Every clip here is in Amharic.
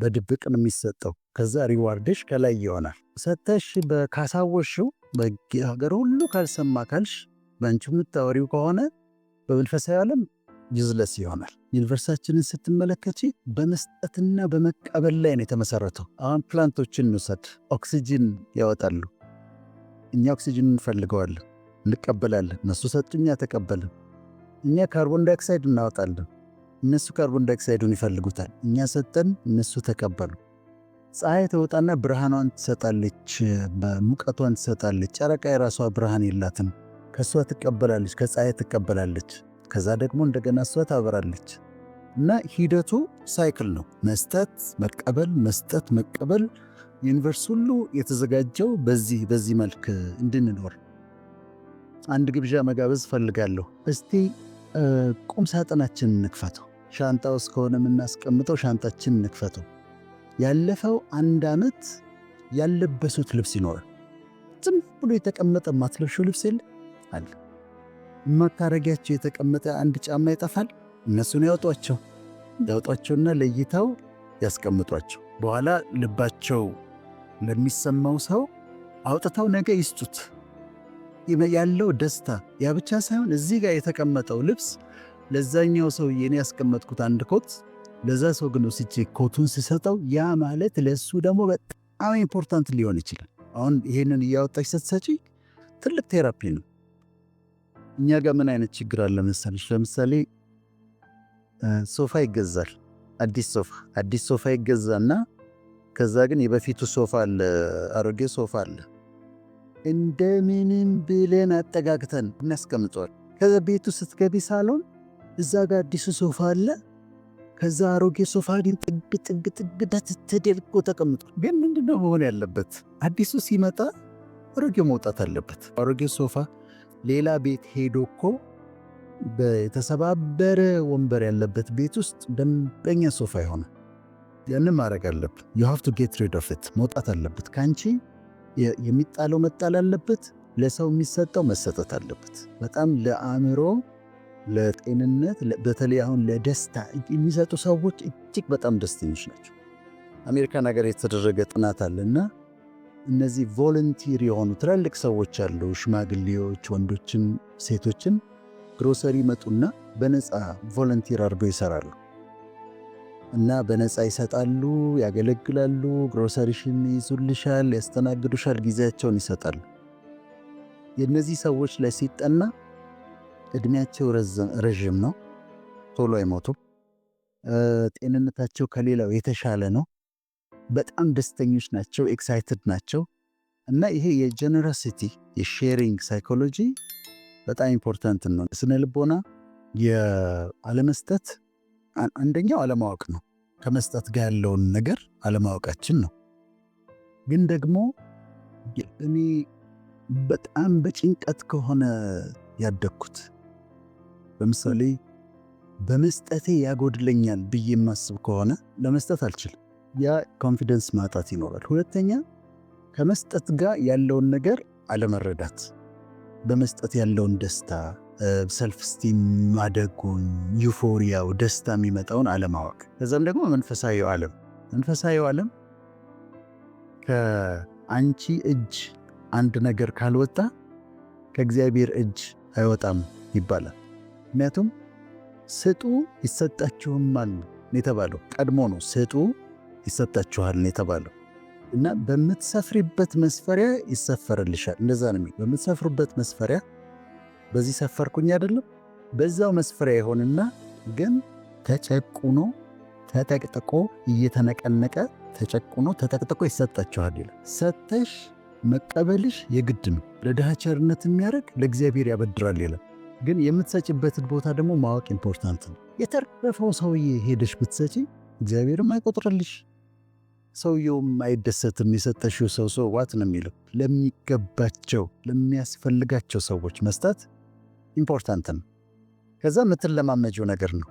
በድብቅ ነው የሚሰጠው። ከዛ ሪዋርድሽ ከላይ ይሆናል። ሰተሽ በካሳወሽው በሀገር ሁሉ ካልሰማ ካልሽ በአንቺ የምታወሪው ከሆነ በመንፈሳዊ ዓለም ዩዝለስ ይሆናል። ዩኒቨርሳችንን ስትመለከቺ በመስጠትና በመቀበል ላይ ነው የተመሰረተው። አሁን ፕላንቶችን እንውሰድ። ኦክሲጅን ያወጣሉ። እኛ ኦክሲጅን እንፈልገዋለን፣ እንቀበላለን። እነሱ ሰጡኛ ተቀበልን። እኛ ካርቦን ዳይኦክሳይድ እናወጣለን፣ እነሱ ካርቦን ዳይኦክሳይዱን ይፈልጉታል። እኛ ሰጠን፣ እነሱ ተቀበሉ። ፀሐይ ተወጣና ብርሃኗን ትሰጣለች፣ ሙቀቷን ትሰጣለች። ጨረቃ የራሷ ብርሃን የላትም። ከሷ ትቀበላለች፣ ከፀሐይ ትቀበላለች። ከዛ ደግሞ እንደገና እሷ ታበራለች። እና ሂደቱ ሳይክል ነው። መስጠት መቀበል፣ መስጠት መቀበል። ዩኒቨርስ ሁሉ የተዘጋጀው በዚህ መልክ እንድንኖር። አንድ ግብዣ መጋበዝ ፈልጋለሁ። እስቲ ቁም ሳጥናችንን እንክፈተው። ሻንጣ ውስጥ ከሆነ የምናስቀምጠው ሻንጣችንን እንክፈተው። ያለፈው 1 ዓመት ያለበሱት ልብስ ይኖራል። ዝም ብሎ የተቀመጠ ማትለብሽው ልብስ የለ አለ። ማታረጊያቸው የተቀመጠ አንድ ጫማ ይጠፋል። እነሱን ያወጧቸውና ለይተው ያስቀምጧቸው። በኋላ ልባቸው ለሚሰማው ሰው አውጥተው ነገ ይስጡት። ያለው ደስታ ያ ብቻ ሳይሆን እዚህ ጋር የተቀመጠው ልብስ ለዛኛው ሰው የኔ ያስቀመጥኩት አንድ ኮት፣ ለዛ ሰው ግን ወስጄ ኮቱን ሲሰጠው ያ ማለት ለሱ ደግሞ በጣም ኢምፖርታንት ሊሆን ይችላል። አሁን ይሄንን እያወጣች ስትሰጪ ትልቅ ቴራፒ ነው። እኛ ጋር ምን አይነት ችግር አለ መሰለሽ? ለምሳሌ ሶፋ ይገዛል። አዲስ ሶፋ ይገዛና ከዛ ግን የበፊቱ ሶፋ አለ፣ አሮጌ ሶፋ አለ። እንደምንም ብለን አጠጋግተን እናስቀምጠዋል። ከዛ ቤቱ ስትገቢ ሳሎን እዛ ጋር አዲሱ ሶፋ አለ። ከዛ አሮጌ ሶፋ ግን ጥግ ተደርጎ ተቀምጧል። ግን ምንድነው መሆን ያለበት? አዲሱ ሲመጣ አሮጌው መውጣት አለበት። አሮጌ ሶፋ ሌላ ቤት ሄዶ እኮ በተሰባበረ ወንበር ያለበት ቤት ውስጥ ደንበኛ ሶፋ ይሆናል። ያንን ማድረግ አለብን። you have to get rid of it። መውጣት አለበት። ካንቺ የሚጣለው መጣል አለበት። ለሰው የሚሰጠው መሰጠት አለበት። በጣም ለአእምሮ፣ ለጤንነት፣ በተለይ አሁን ለደስታ የሚሰጡ ሰዎች እጅግ በጣም ደስተኞች ናቸው። አሜሪካን ሀገር የተደረገ ጥናት አለና እነዚህ ቮለንቲር የሆኑ ትላልቅ ሰዎች አሉ፣ ሽማግሌዎች፣ ወንዶችም ሴቶችም ግሮሰሪ መጡና በነፃ ቮለንቲር አድርገው ይሰራሉ እና በነፃ ይሰጣሉ፣ ያገለግላሉ። ግሮሰሪሽን ይዙልሻል፣ ያስተናግዱሻል፣ ጊዜያቸውን ይሰጣሉ። የእነዚህ ሰዎች ላይ ሲጠና እድሜያቸው ረዥም ነው፣ ቶሎ አይሞቱም፣ ጤንነታቸው ከሌላው የተሻለ ነው፣ በጣም ደስተኞች ናቸው፣ ኤክሳይትድ ናቸው። እና ይሄ የጀነሮሲቲ የሼሪንግ ሳይኮሎጂ በጣም ኢምፖርታንት ነው። ስነ ልቦና የአለመስጠት አንደኛው አለማወቅ ነው። ከመስጠት ጋር ያለውን ነገር አለማወቃችን ነው። ግን ደግሞ እኔ በጣም በጭንቀት ከሆነ ያደግኩት፣ በምሳሌ በመስጠቴ ያጎድለኛል ብዬ የማስብ ከሆነ ለመስጠት አልችልም። ያ ኮንፊደንስ ማጣት ይኖራል። ሁለተኛ ከመስጠት ጋር ያለውን ነገር አለመረዳት፣ በመስጠት ያለውን ደስታ፣ ሰልፍ ስቲም ማደጉን፣ ዩፎሪያው ደስታ የሚመጣውን አለማወቅ። ከዛም ደግሞ መንፈሳዊው ዓለም ከአንቺ እጅ አንድ ነገር ካልወጣ ከእግዚአብሔር እጅ አይወጣም ይባላል። ምክንያቱም ስጡ ይሰጣችሁማል የተባለው ቀድሞ ነው። ስጡ ይሰጣችኋል የተባለው እና በምትሰፍሪበት መስፈሪያ ይሰፈርልሻል። እንደዛ ነው የሚለው። በምትሰፍሩበት መስፈሪያ በዚህ ሰፈርኩኝ አይደለም፣ በዛው መስፈሪያ ይሆንና ግን ተጨቁኖ ተጠቅጥቆ እየተነቀነቀ ተጨቁኖ ተጠቅጥቆ ይሰጣችኋል ይላል። ሰተሽ መቀበልሽ የግድ ነው። ለድሃ ቸርነት የሚያደርግ ለእግዚአብሔር ያበድራል ይላል። ግን የምትሰጭበትን ቦታ ደግሞ ማወቅ ኢምፖርታንት ነው። የተረፈው ሰውዬ ሄደሽ ብትሰጪ እግዚአብሔርም አይቆጥርልሽ፣ ሰውየውም አይደሰትም። የሰጠሽው ሰው ዋት ነው የሚለው። ለሚገባቸው ለሚያስፈልጋቸው ሰዎች መስጠት ኢምፖርታንት ነው። ከዛ የምትለማመጂው ነገር ነው።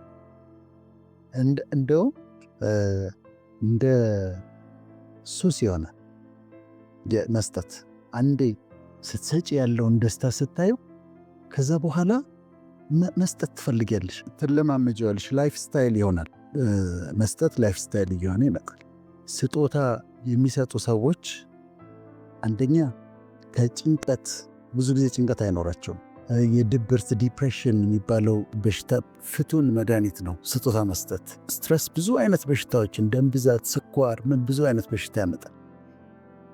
እንደው እንደ ሱስ የሆነ መስጠት። አንዴ ስትሰጪ ያለውን ደስታ ስታዩ ከዛ በኋላ መስጠት ትፈልጊያለሽ፣ ትለማመጂዋለሽ። ላይፍ ስታይል ይሆናል። መስጠት ላይፍ ስታይል እየሆነ ይመጣል። ስጦታ የሚሰጡ ሰዎች አንደኛ ከጭንቀት ብዙ ጊዜ ጭንቀት አይኖራቸውም። የድብርት ዲፕሬሽን የሚባለው በሽታ ፍቱን መድኃኒት ነው ስጦታ መስጠት። ስትረስ ብዙ አይነት በሽታዎችን ደም ብዛት፣ ስኳር፣ ምን ብዙ አይነት በሽታ ያመጣል።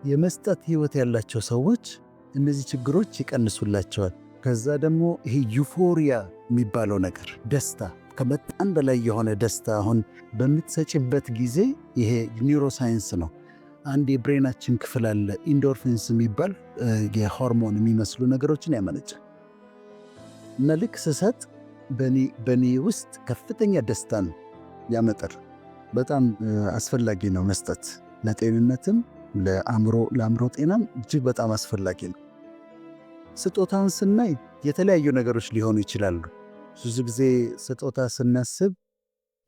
የመስጠት ህይወት ያላቸው ሰዎች እነዚህ ችግሮች ይቀንሱላቸዋል። ከዛ ደግሞ ይሄ ዩፎሪያ የሚባለው ነገር ደስታ፣ ከመጠን በላይ የሆነ ደስታ አሁን በምትሰጭበት ጊዜ ይሄ ኒውሮሳይንስ ነው። አንድ የብሬናችን ክፍል አለ ኢንዶርፊንስ የሚባል የሆርሞን የሚመስሉ ነገሮችን ያመነጫል እና ልክ ስሰጥ በኔ ውስጥ ከፍተኛ ደስታን ያመጣል። በጣም አስፈላጊ ነው መስጠት ለጤንነትም ለአእምሮ ጤናም እጅግ በጣም አስፈላጊ ነው። ስጦታን ስናይ የተለያዩ ነገሮች ሊሆኑ ይችላሉ። ብዙ ጊዜ ስጦታ ስናስብ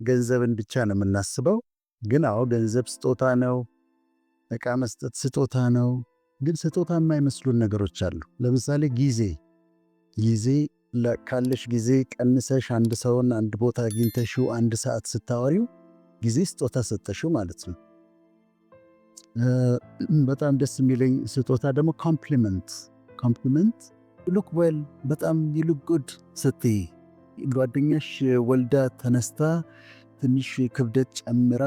ገንዘብን ብቻ ነው የምናስበው። ግን አዎ ገንዘብ ስጦታ ነው፣ ዕቃ መስጠት ስጦታ ነው። ግን ስጦታ የማይመስሉን ነገሮች አሉ። ለምሳሌ ጊዜ ካለሽ ጊዜ ቀንሰሽ አንድ ሰውን አንድ ቦታ አግኝተሽው አንድ ሰዓት ስታወሪው ጊዜ ስጦታ ሰጠሽው ማለት ነው። በጣም ደስ የሚለኝ ስጦታ ደግሞ ኮምፕሊመንት ሉክ ዌል፣ በጣም ሉክ ጉድ ስትይ ጓደኛሽ ወልዳ ተነስታ ትንሽ ክብደት ጨምራ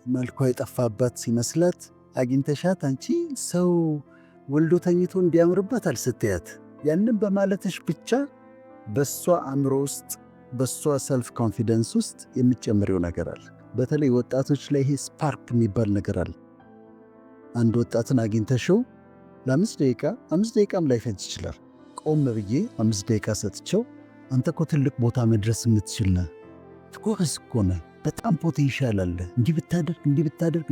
መልኳ የጠፋባት ሲመስላት አግኝተሻት አንቺ ሰው ወልዶ ተኝቶ እንዲያምርባታል ስትያት፣ ያንን በማለትሽ ብቻ በሷ አእምሮ ውስጥ በሷ ሰልፍ ኮንፊደንስ ውስጥ የሚጨምረው ነገር አለ። በተለይ ወጣቶች ላይ ይሄ ስፓርክ የሚባል ነገር አለ። አንድ ወጣትን አግኝተሽው ለ5 ደቂቃም ላይፈጅ ይችላል። ቆም ብዬ 5 ደቂቃ ሰጥቼው አንተ እኮ ትልቅ ቦታ መድረስ የምትችል ነህ፣ ጎበዝ እኮ ነህ፣ በጣም ፖቴንሻል አለ፣ እንዲህ ብታደርግ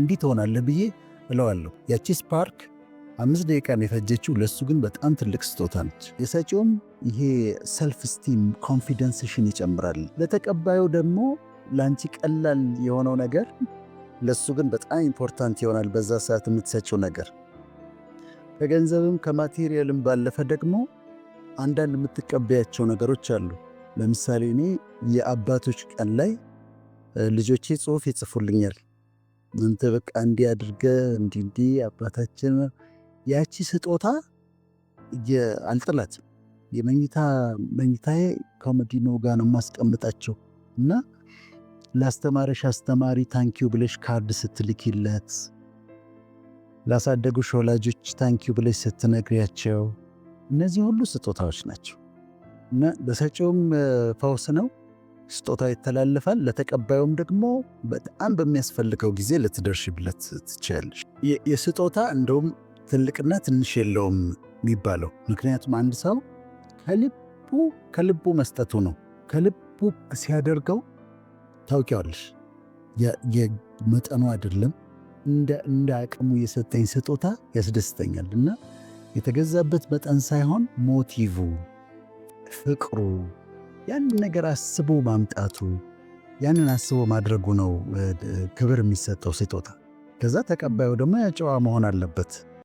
እንዲህ ትሆናለህ ብዬ እለዋለሁ። ያቺ ስፓርክ 5 ደቂቃ ነው የፈጀችው፣ ለሱ ግን በጣም ትልቅ ስጦታ ነች። የሰጪውም ይሄ ሰልፍ ስቲም ኮንፊደንስሽን ይጨምራል። ለተቀባዩ ደግሞ ለአንቺ ቀላል የሆነው ነገር ለሱ ግን በጣም ኢምፖርታንት ይሆናል። በዛ ሰዓት የምትሰጪው ነገር ከገንዘብም ከማቴሪያልም ባለፈ ደግሞ አንዳንድ የምትቀበያቸው ነገሮች አሉ። ለምሳሌ እኔ የአባቶች ቀን ላይ ልጆቼ ጽሑፍ ይጽፉልኛል። አንተ በቃ እንዲህ አድርገህ እንዲህ አባታችን። ያቺ ስጦታ አልጥላትም። መኝታዬ ኮመዲኖ ጋር ነው የማስቀምጣቸው እና ላስተማረሽ አስተማሪ ታንኪዩ ብለሽ ካርድ ስትልኪለት፣ ላሳደጉሽ ወላጆች ታንኪዩ ብለሽ ስትነግሪያቸው፣ እነዚህ ሁሉ ስጦታዎች ናቸው እና ለሰጪውም ፈውስ ነው። ስጦታ ይተላለፋል። ለተቀባዩም ደግሞ በጣም በሚያስፈልገው ጊዜ ልትደርሽብለት ትችላለሽ። የስጦታ እንደውም ትልቅና ትንሽ የለውም የሚባለው። ምክንያቱም አንድ ሰው ከልቡ መስጠቱ ነው። ከልቡ ሲያደርገው ታውቂዋለሽ። የመጠኑ አይደለም፣ እንደ አቅሙ የሰጠኝ ስጦታ ያስደስተኛል እና የተገዛበት መጠን ሳይሆን ሞቲቭ፣ ፍቅሩ፣ ያንን ነገር አስቦ ማምጣቱ፣ ያንን አስቦ ማድረጉ ነው ክብር የሚሰጠው ስጦታ። ከዛ ተቀባዩ ደግሞ ያጨዋ መሆን አለበት።